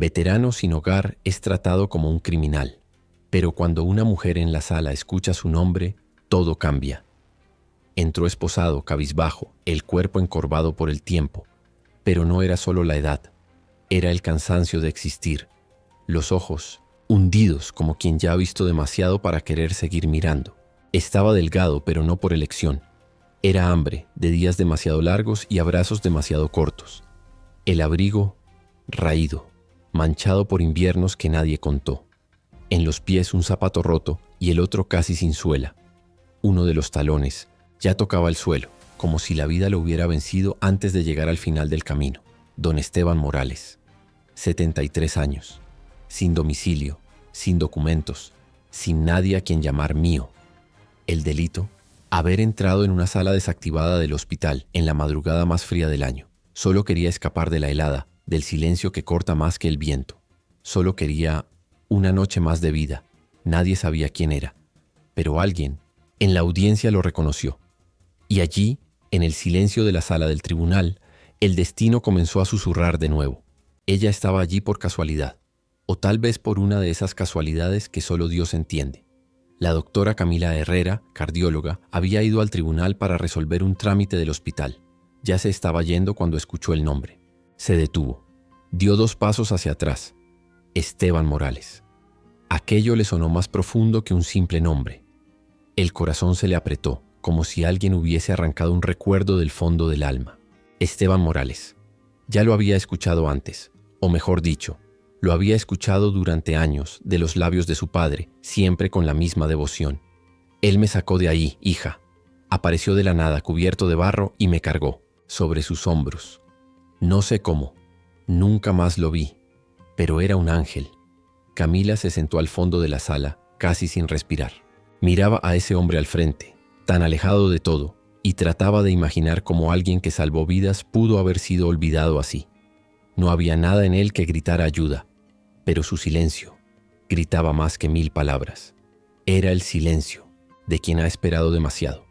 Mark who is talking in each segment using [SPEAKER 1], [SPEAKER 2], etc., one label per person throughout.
[SPEAKER 1] Veterano sin hogar es tratado como un criminal, pero cuando una mujer en la sala escucha su nombre, todo cambia. Entró esposado, cabizbajo, el cuerpo encorvado por el tiempo, pero no era solo la edad, era el cansancio de existir, los ojos hundidos como quien ya ha visto demasiado para querer seguir mirando. Estaba delgado, pero no por elección. Era hambre, de días demasiado largos y abrazos demasiado cortos. El abrigo raído, manchado por inviernos que nadie contó. En los pies un zapato roto y el otro casi sin suela. Uno de los talones ya tocaba el suelo, como si la vida lo hubiera vencido antes de llegar al final del camino. Don Esteban Morales, 73 años, sin domicilio, sin documentos, sin nadie a quien llamar mío. El delito, haber entrado en una sala desactivada del hospital en la madrugada más fría del año. Solo quería escapar de la helada, del silencio que corta más que el viento. Solo quería una noche más de vida. Nadie sabía quién era, pero alguien en la audiencia lo reconoció. Y allí, en el silencio de la sala del tribunal, el destino comenzó a susurrar de nuevo. Ella estaba allí por casualidad, o tal vez por una de esas casualidades que solo Dios entiende. La doctora Camila Herrera, cardióloga, había ido al tribunal para resolver un trámite del hospital. Ya se estaba yendo cuando escuchó el nombre. Se detuvo. Dio 2 pasos hacia atrás. Esteban Morales. Aquello le sonó más profundo que un simple nombre. El corazón se le apretó, como si alguien hubiese arrancado un recuerdo del fondo del alma. Esteban Morales. Ya lo había escuchado antes, o mejor dicho, lo había escuchado durante años de los labios de su padre, siempre con la misma devoción. Él me sacó de ahí, hija. Apareció de la nada, cubierto de barro, y me cargó sobre sus hombros. No sé cómo, nunca más lo vi, pero era un ángel. Camila se sentó al fondo de la sala, casi sin respirar. Miraba a ese hombre al frente, tan alejado de todo, y trataba de imaginar cómo alguien que salvó vidas pudo haber sido olvidado así. No había nada en él que gritara ayuda, pero su silencio gritaba más que 1000 palabras. Era el silencio de quien ha esperado demasiado,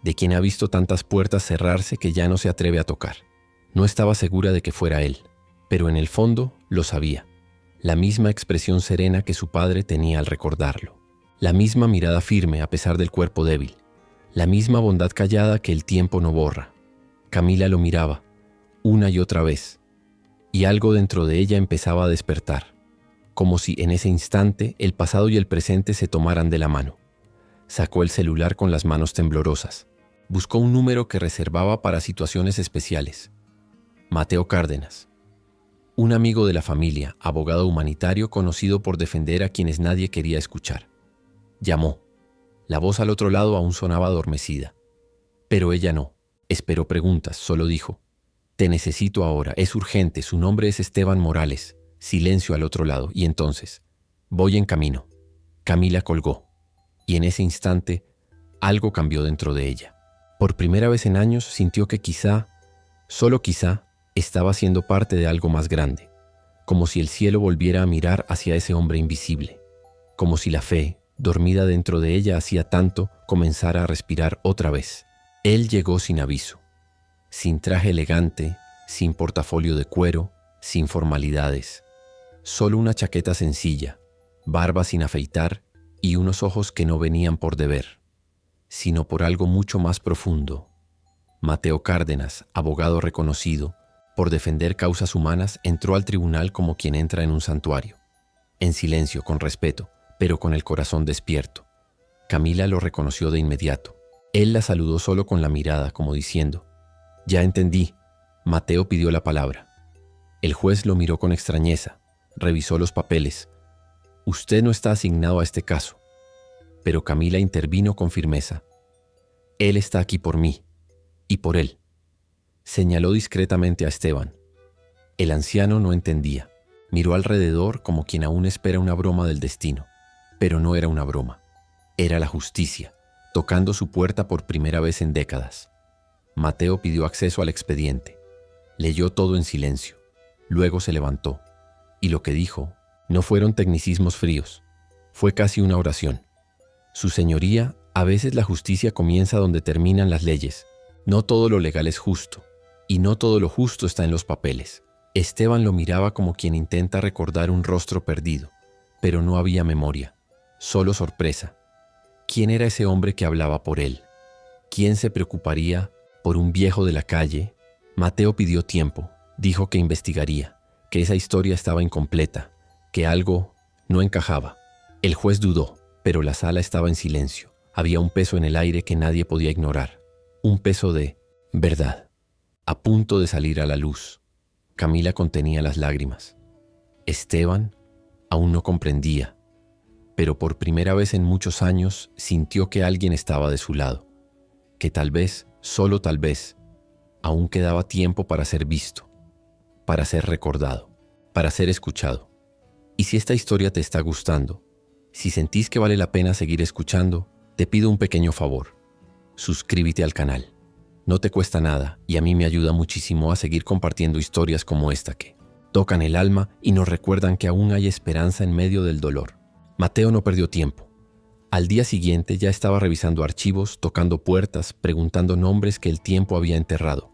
[SPEAKER 1] de quien ha visto tantas puertas cerrarse que ya no se atreve a tocar. No estaba segura de que fuera él, pero en el fondo lo sabía. La misma expresión serena que su padre tenía al recordarlo. La misma mirada firme a pesar del cuerpo débil. La misma bondad callada que el tiempo no borra. Camila lo miraba, una y otra vez, y algo dentro de ella empezaba a despertar, como si en ese instante el pasado y el presente se tomaran de la mano. Sacó el celular con las manos temblorosas. Buscó un número que reservaba para situaciones especiales. Mateo Cárdenas. Un amigo de la familia, abogado humanitario conocido por defender a quienes nadie quería escuchar. Llamó. La voz al otro lado aún sonaba adormecida. Pero ella no. Esperó preguntas, solo dijo: «Te necesito ahora, es urgente, su nombre es Esteban Morales». Silencio al otro lado, y entonces: «Voy en camino». Camila colgó, y en ese instante algo cambió dentro de ella. Por primera vez en años sintió que quizá, solo quizá, estaba siendo parte de algo más grande, como si el cielo volviera a mirar hacia ese hombre invisible, como si la fe, dormida dentro de ella hacía tanto, comenzara a respirar otra vez. Él llegó sin aviso, sin traje elegante, sin portafolio de cuero, sin formalidades, solo una chaqueta sencilla, barba sin afeitar y unos ojos que no venían por deber, sino por algo mucho más profundo. Mateo Cárdenas, abogado reconocido por defender causas humanas, entró al tribunal como quien entra en un santuario, en silencio, con respeto, pero con el corazón despierto. Camila lo reconoció de inmediato. Él la saludó solo con la mirada, como diciendo: «Ya entendí». Mateo pidió la palabra. El juez lo miró con extrañeza, revisó los papeles. «Usted no está asignado a este caso». Pero Camila intervino con firmeza. «Él está aquí por mí, y por él». Señaló discretamente a Esteban. El anciano no entendía. Miró alrededor como quien aún espera una broma del destino. Pero no era una broma. Era la justicia, tocando su puerta por primera vez en décadas. Mateo pidió acceso al expediente. Leyó todo en silencio. Luego se levantó. Y lo que dijo no fueron tecnicismos fríos. Fue casi una oración. «Su señoría, a veces la justicia comienza donde terminan las leyes. No todo lo legal es justo. Y no todo lo justo está en los papeles. Esteban lo miraba como quien intenta recordar un rostro perdido, pero no había memoria, solo sorpresa. ¿Quién era ese hombre que hablaba por él? ¿Quién se preocuparía por un viejo de la calle? Mateo pidió tiempo, dijo que investigaría, que esa historia estaba incompleta, que algo no encajaba. El juez dudó, pero la sala estaba en silencio. Había un peso en el aire que nadie podía ignorar, un peso de verdad, a punto de salir a la luz. Camila contenía las lágrimas. Esteban aún no comprendía, pero por primera vez en muchos años sintió que alguien estaba de su lado, que tal vez, solo tal vez, aún quedaba tiempo para ser visto, para ser recordado, para ser escuchado. Y si esta historia te está gustando, si sentís que vale la pena seguir escuchando, te pido un pequeño favor. Suscríbete al canal. No te cuesta nada y a mí me ayuda muchísimo a seguir compartiendo historias como esta que tocan el alma y nos recuerdan que aún hay esperanza en medio del dolor. Mateo no perdió tiempo. Al día siguiente ya estaba revisando archivos, tocando puertas, preguntando nombres que el tiempo había enterrado.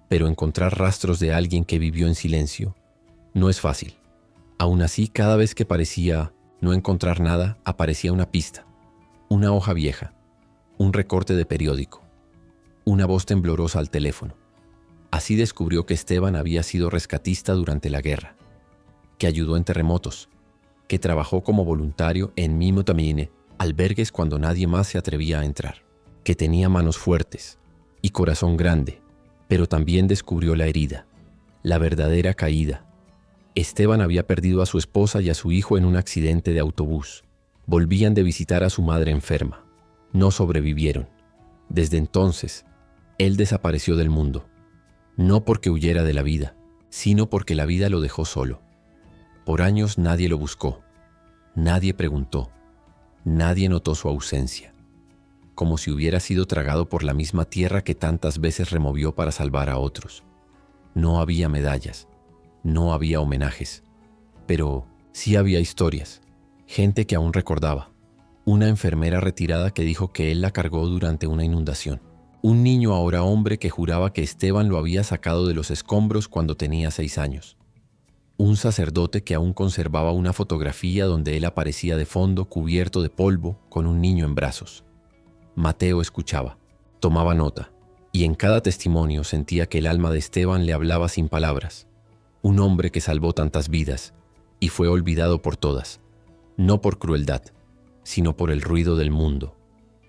[SPEAKER 1] Pero encontrar rastros de alguien que vivió en silencio no es fácil. Aún así, cada vez que parecía no encontrar nada, aparecía una pista, una hoja vieja, un recorte de periódico, una voz temblorosa al teléfono. Así descubrió que Esteban había sido rescatista durante la guerra, que ayudó en terremotos, que trabajó como voluntario en Mimo Tamine, albergues cuando nadie más se atrevía a entrar, que tenía manos fuertes y corazón grande, pero también descubrió la herida, la verdadera caída. Esteban había perdido a su esposa y a su hijo en un accidente de autobús. Volvían de visitar a su madre enferma. No sobrevivieron. Desde entonces, él desapareció del mundo. No porque huyera de la vida, sino porque la vida lo dejó solo. Por años nadie lo buscó. Nadie preguntó. Nadie notó su ausencia. Como si hubiera sido tragado por la misma tierra que tantas veces removió para salvar a otros. No había medallas. No había homenajes, pero sí había historias, gente que aún recordaba. Una enfermera retirada que dijo que él la cargó durante una inundación. Un niño ahora hombre que juraba que Esteban lo había sacado de los escombros cuando tenía 6 años. Un sacerdote que aún conservaba una fotografía donde él aparecía de fondo cubierto de polvo con un niño en brazos. Mateo escuchaba, tomaba nota, y en cada testimonio sentía que el alma de Esteban le hablaba sin palabras. Un hombre que salvó tantas vidas y fue olvidado por todas, no por crueldad, sino por el ruido del mundo,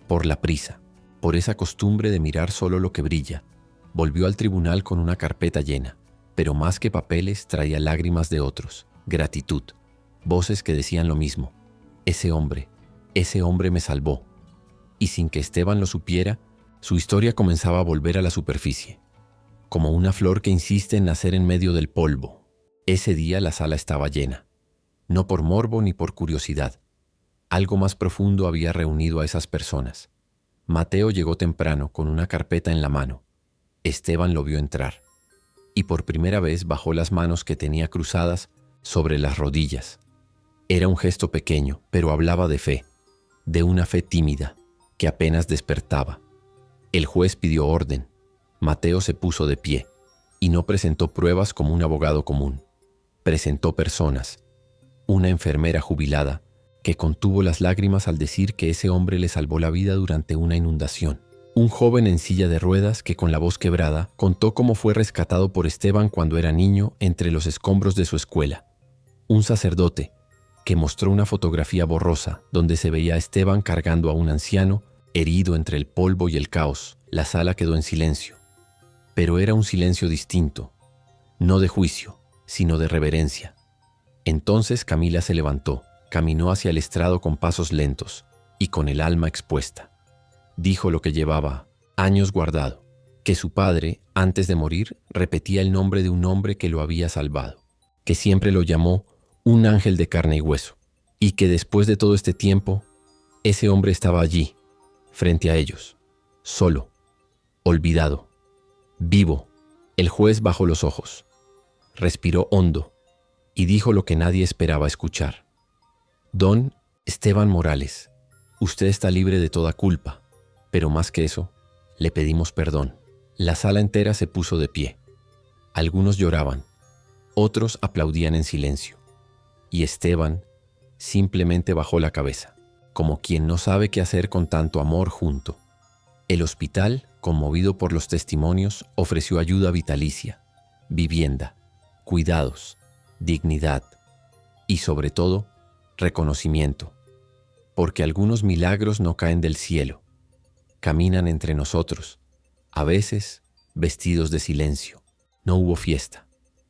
[SPEAKER 1] por la prisa, por esa costumbre de mirar solo lo que brilla. Volvió al tribunal con una carpeta llena, pero más que papeles traía lágrimas de otros, gratitud, voces que decían lo mismo. Ese hombre me salvó. Y sin que Esteban lo supiera, su historia comenzaba a volver a la superficie. Como una flor que insiste en nacer en medio del polvo. Ese día la sala estaba llena. No por morbo ni por curiosidad. Algo más profundo había reunido a esas personas. Mateo llegó temprano con una carpeta en la mano. Esteban lo vio entrar. Y por primera vez bajó las manos que tenía cruzadas sobre las rodillas. Era un gesto pequeño, pero hablaba de fe. De una fe tímida, que apenas despertaba. El juez pidió orden. Mateo se puso de pie y no presentó pruebas como un abogado común. Presentó personas. Una enfermera jubilada que contuvo las lágrimas al decir que ese hombre le salvó la vida durante una inundación. Un joven en silla de ruedas que con la voz quebrada contó cómo fue rescatado por Esteban cuando era niño entre los escombros de su escuela. Un sacerdote que mostró una fotografía borrosa donde se veía a Esteban cargando a un anciano herido entre el polvo y el caos. La sala quedó en silencio. Pero era un silencio distinto, no de juicio, sino de reverencia. Entonces Camila se levantó, caminó hacia el estrado con pasos lentos y con el alma expuesta. Dijo lo que llevaba años guardado, que su padre, antes de morir, repetía el nombre de un hombre que lo había salvado, que siempre lo llamó un ángel de carne y hueso, y que después de todo este tiempo, ese hombre estaba allí, frente a ellos, solo, olvidado. Vivo. El juez bajó los ojos, respiró hondo y dijo lo que nadie esperaba escuchar. Don Esteban Morales, usted está libre de toda culpa, pero más que eso, le pedimos perdón. La sala entera se puso de pie. Algunos lloraban, Otros aplaudían en silencio. Y Esteban simplemente bajó la cabeza, como quien no sabe qué hacer con tanto amor junto. El hospital, conmovido por los testimonios, ofreció ayuda vitalicia, vivienda, cuidados, dignidad y, sobre todo, reconocimiento. Porque algunos milagros no caen del cielo, caminan entre nosotros, a veces vestidos de silencio. No hubo fiesta,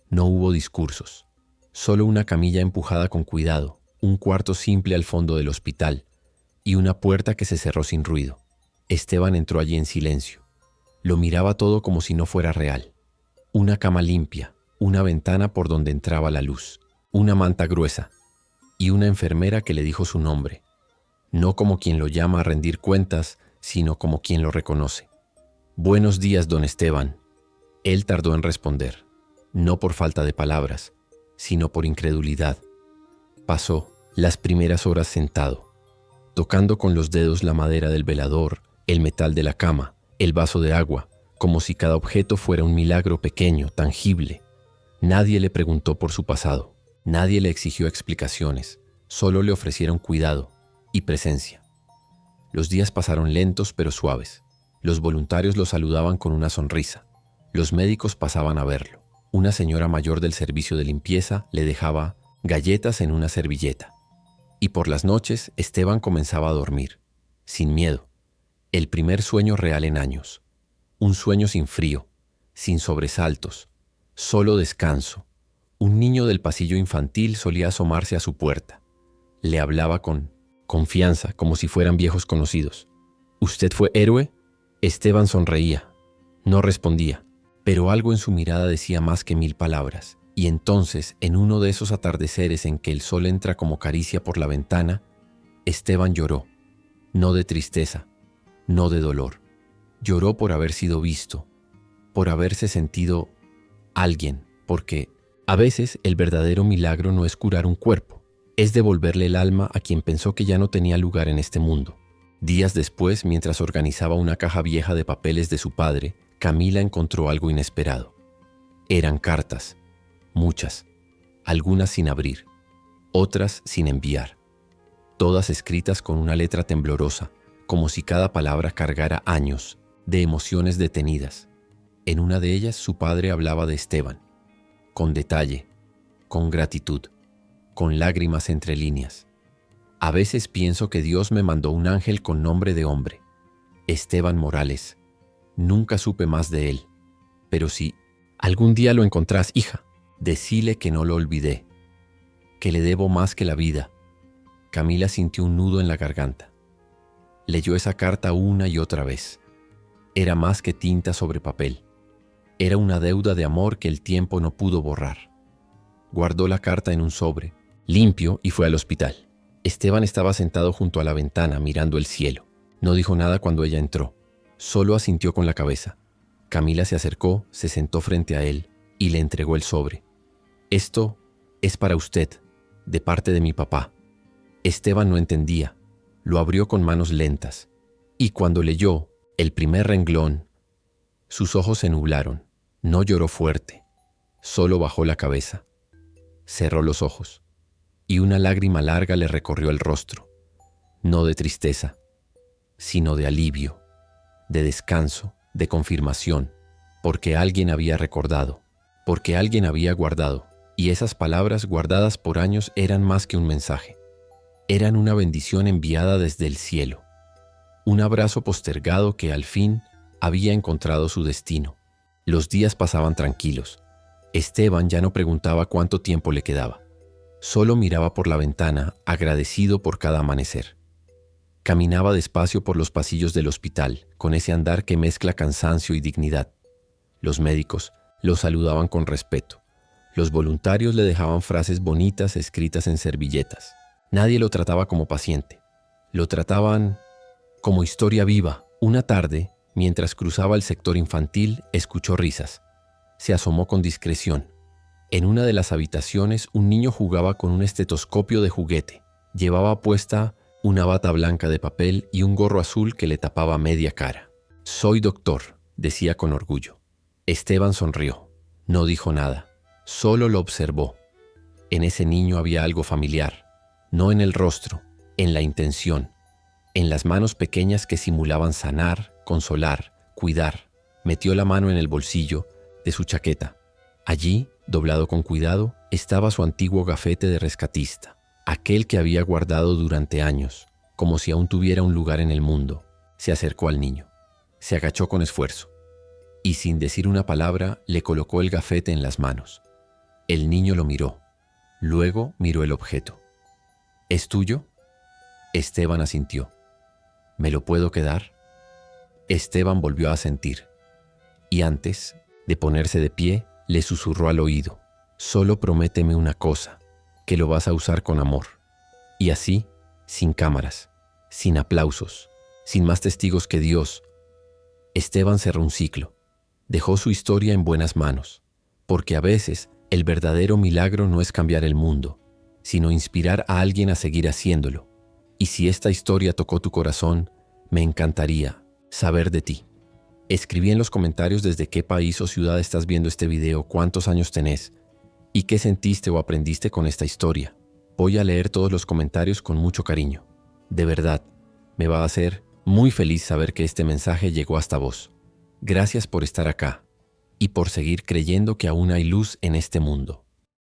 [SPEAKER 1] no hubo discursos, solo una camilla empujada con cuidado, un cuarto simple al fondo del hospital y una puerta que se cerró sin ruido. Esteban entró allí en silencio. Lo miraba todo como si no fuera real. Una cama limpia, una ventana por donde entraba la luz, una manta gruesa y una enfermera que le dijo su nombre, no como quien lo llama a rendir cuentas, sino como quien lo reconoce. «Buenos días, don Esteban». Él tardó en responder, no por falta de palabras, sino por incredulidad. Pasó las primeras horas sentado, tocando con los dedos la madera del velador, el metal de la cama, el vaso de agua, como si cada objeto fuera un milagro pequeño, tangible. Nadie le preguntó por su pasado, nadie le exigió explicaciones, solo le ofrecieron cuidado y presencia. Los días pasaron lentos pero suaves. Los voluntarios lo saludaban con una sonrisa. Los médicos pasaban a verlo. Una señora mayor del servicio de limpieza le dejaba galletas en una servilleta. Y por las noches Esteban comenzaba a dormir, sin miedo. El primer sueño real en años. Un sueño sin frío, sin sobresaltos, solo descanso. Un niño del pasillo infantil solía asomarse a su puerta. Le hablaba con confianza, como si fueran viejos conocidos. «¿Usted fue héroe?» Esteban sonreía. No respondía, pero algo en su mirada decía más que 1000 palabras. Y entonces, en uno de esos atardeceres en que el sol entra como caricia por la ventana, Esteban lloró. No de tristeza, no de dolor. Lloró por haber sido visto, por haberse sentido alguien, porque a veces el verdadero milagro no es curar un cuerpo, es devolverle el alma a quien pensó que ya no tenía lugar en este mundo. Días después, mientras organizaba una caja vieja de papeles de su padre, Camila encontró algo inesperado. Eran cartas, muchas, algunas sin abrir, otras sin enviar, todas escritas con una letra temblorosa, como si cada palabra cargara años de emociones detenidas. En una de ellas su padre hablaba de Esteban, con detalle, con gratitud, con lágrimas entre líneas. A veces pienso que Dios me mandó un ángel con nombre de hombre, Esteban Morales. Nunca supe más de él, pero si algún día lo encontrás, hija, decile que no lo olvidé, que le debo más que la vida. Camila sintió un nudo en la garganta. Leyó esa carta una y otra vez. Era más que tinta sobre papel. Era una deuda de amor que el tiempo no pudo borrar. Guardó la carta en un sobre, limpio, y fue al hospital. Esteban estaba sentado junto a la ventana mirando el cielo. No dijo nada cuando ella entró. Solo asintió con la cabeza. Camila se acercó, se sentó frente a él y le entregó el sobre. «Esto es para usted, de parte de mi papá». Esteban no entendía. Lo abrió con manos lentas. Y cuando leyó el primer renglón, sus ojos se nublaron. No lloró fuerte. Solo bajó la cabeza. Cerró los ojos. Y una lágrima larga le recorrió el rostro. No de tristeza, sino de alivio, de descanso, de confirmación, porque alguien había recordado, porque alguien había guardado, y esas palabras guardadas por años eran más que un mensaje. Eran una bendición enviada desde el cielo, un abrazo postergado que al fin había encontrado su destino. Los días pasaban tranquilos. Esteban ya no preguntaba cuánto tiempo le quedaba. Solo miraba por la ventana, agradecido por cada amanecer. Caminaba despacio por los pasillos del hospital, con ese andar que mezcla cansancio y dignidad. Los médicos lo saludaban con respeto. Los voluntarios le dejaban frases bonitas escritas en servilletas. Nadie lo trataba como paciente. Lo trataban como historia viva. Una tarde, mientras cruzaba el sector infantil, escuchó risas. Se asomó con discreción. En una de las habitaciones, un niño jugaba con un estetoscopio de juguete. Llevaba puesta una bata blanca de papel y un gorro azul que le tapaba media cara. «Soy doctor», decía con orgullo. Esteban sonrió. No dijo nada. Solo lo observó. En ese niño había algo familiar, no en el rostro, en la intención, en las manos pequeñas que simulaban sanar, consolar, cuidar. Metió la mano en el bolsillo de su chaqueta. Allí, doblado con cuidado, estaba su antiguo gafete de rescatista, aquel que había guardado durante años, como si aún tuviera un lugar en el mundo. Se acercó al niño. Se agachó con esfuerzo y, sin decir una palabra, le colocó el gafete en las manos. El niño lo miró. Luego miró el objeto. ¿Es tuyo? Esteban asintió. ¿Me lo puedo quedar? Esteban volvió a asentir. Y antes de ponerse de pie, le susurró al oído: solo prométeme una cosa, que lo vas a usar con amor. Y así, sin cámaras, sin aplausos, sin más testigos que Dios, Esteban cerró un ciclo. Dejó su historia en buenas manos, porque a veces el verdadero milagro no es cambiar el mundo, sino inspirar a alguien a seguir haciéndolo. Y si esta historia tocó tu corazón, me encantaría saber de ti. Escribí en los comentarios desde qué país o ciudad estás viendo este video, cuántos años tenés y qué sentiste o aprendiste con esta historia. Voy a leer todos los comentarios con mucho cariño. De verdad, me va a hacer muy feliz saber que este mensaje llegó hasta vos. Gracias por estar acá y por seguir creyendo que aún hay luz en este mundo.